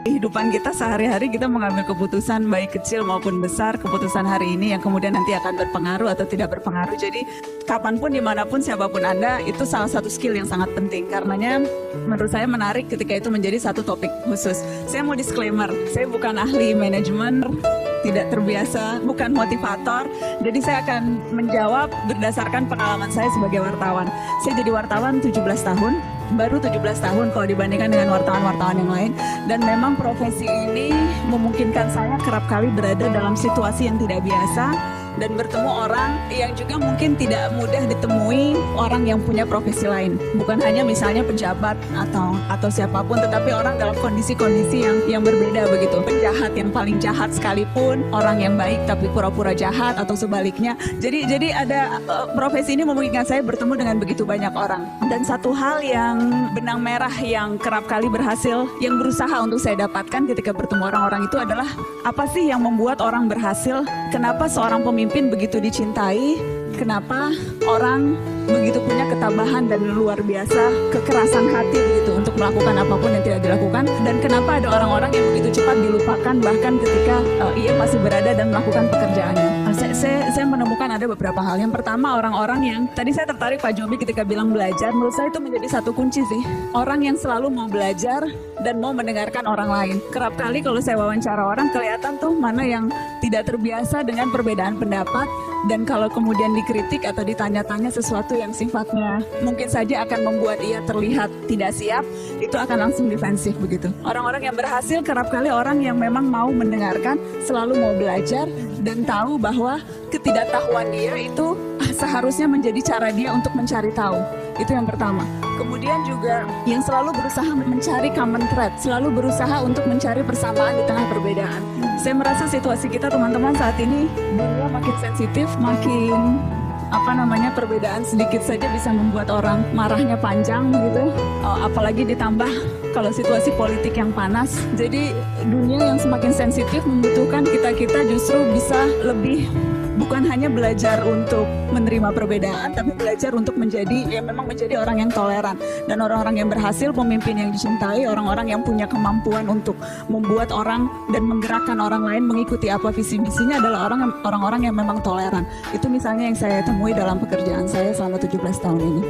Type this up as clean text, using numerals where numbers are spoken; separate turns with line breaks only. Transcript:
kehidupan kita sehari-hari kita mengambil keputusan baik kecil maupun besar, keputusan hari ini yang kemudian nanti akan berpengaruh atau tidak berpengaruh. Jadi kapanpun, dimanapun, siapapun Anda, itu salah satu skill yang sangat penting. Karenanya menurut saya menarik ketika itu menjadi satu topik khusus. Saya mau disclaimer, saya bukan ahli manajemen, tidak terbiasa, bukan motivator. Jadi saya akan menjawab berdasarkan pengalaman saya sebagai wartawan. Saya jadi wartawan 17 tahun, baru 17 tahun kalau dibandingkan dengan wartawan-wartawan yang lain. Dan memang profesi ini memungkinkan saya kerap kali berada dalam situasi yang tidak biasa dan bertemu orang yang juga mungkin tidak mudah ditemui orang yang punya profesi lain. Bukan hanya misalnya pejabat atau siapapun, tetapi orang dalam kondisi-kondisi yang berbeda begitu. Penjahat yang paling jahat sekalipun, orang yang baik tapi pura-pura jahat atau sebaliknya. Jadi ada profesi ini memungkinkan saya bertemu dengan begitu banyak orang. Dan satu hal yang benang merah yang kerap kali berhasil, yang berusaha untuk saya dapatkan ketika bertemu orang-orang itu adalah apa sih yang membuat orang berhasil? Kenapa seorang pemimpin begitu dicintai? Kenapa orang begitu punya ketabahan dan luar biasa kekerasan hati begitu untuk melakukan apapun yang tidak dilakukan? Dan kenapa ada orang-orang yang begitu cepat dilupakan bahkan ketika ia masih berada dan melakukan pekerjaannya? Saya menemukan ada beberapa hal. Yang pertama, orang-orang yang tadi saya tertarik Pak Jomi ketika bilang belajar. Menurut saya itu menjadi satu kunci sih. Orang yang selalu mau belajar dan mau mendengarkan orang lain. Kerap kali kalau saya wawancara orang, kelihatan tuh mana yang tidak terbiasa dengan perbedaan pendapat, dan kalau kemudian dikritik atau ditanya-tanya sesuatu yang sifatnya mungkin saja akan membuat ia terlihat tidak siap, itu akan langsung defensif begitu. Orang-orang yang berhasil kerap kali orang yang memang mau mendengarkan, selalu mau belajar dan tahu bahwa ketidaktahuan dia itu seharusnya menjadi cara dia untuk mencari tahu. Itu yang pertama. Kemudian juga yang selalu berusaha mencari common thread, selalu berusaha untuk mencari persamaan di tengah perbedaan. Saya merasa situasi kita teman-teman saat ini dunia makin sensitif, makin perbedaan sedikit saja bisa membuat orang marahnya panjang gitu. Apalagi ditambah kalau situasi politik yang panas. Jadi dunia yang semakin sensitif membutuhkan kita justru bisa lebih, bukan hanya belajar untuk menerima perbedaan, tapi belajar untuk menjadi orang yang toleran. Dan orang-orang yang berhasil, pemimpin yang dicintai, orang-orang yang punya kemampuan untuk membuat orang dan menggerakkan orang lain mengikuti apa visi misinya adalah orang-orang yang memang toleran. Itu misalnya yang saya temui dalam pekerjaan saya selama 17 tahun ini.